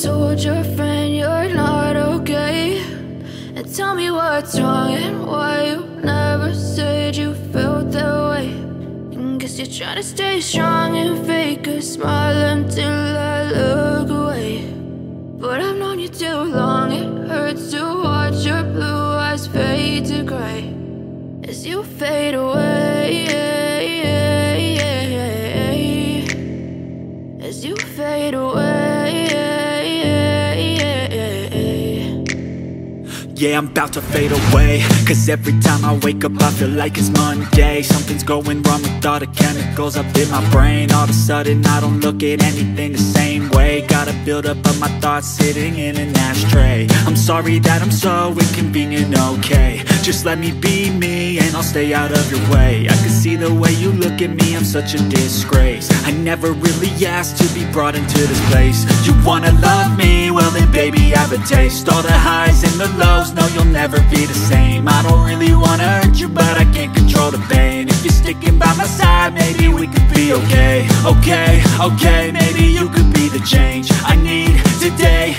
told your friend you're not okay? And tell me what's wrong and why you never said you felt that way. And guess you're trying to stay strong and fake a smile until I look away. But I've known you too long, it hurts to watch your blue eyes fade to gray as you fade away, as you fade away. Yeah, I'm about to fade away, cause every time I wake up I feel like it's Monday. Something's going wrong with all the chemicals up in my brain. All of a sudden I don't look at anything the same way. Got a buildup of my thoughts sitting in an ashtray. I'm sorry that I'm so inconvenient, okay? Just let me be me and I'll stay out of your way. I can see the way you look at me, I'm such a disgrace. I never really asked to be brought into this place. You wanna love me? Well then baby I have a taste. All the highs and the lows, no you'll never be the same. I don't really wanna hurt you but I can't control the pain. If you're sticking by my side maybe we could be okay. Okay, maybe you could be the change I need today.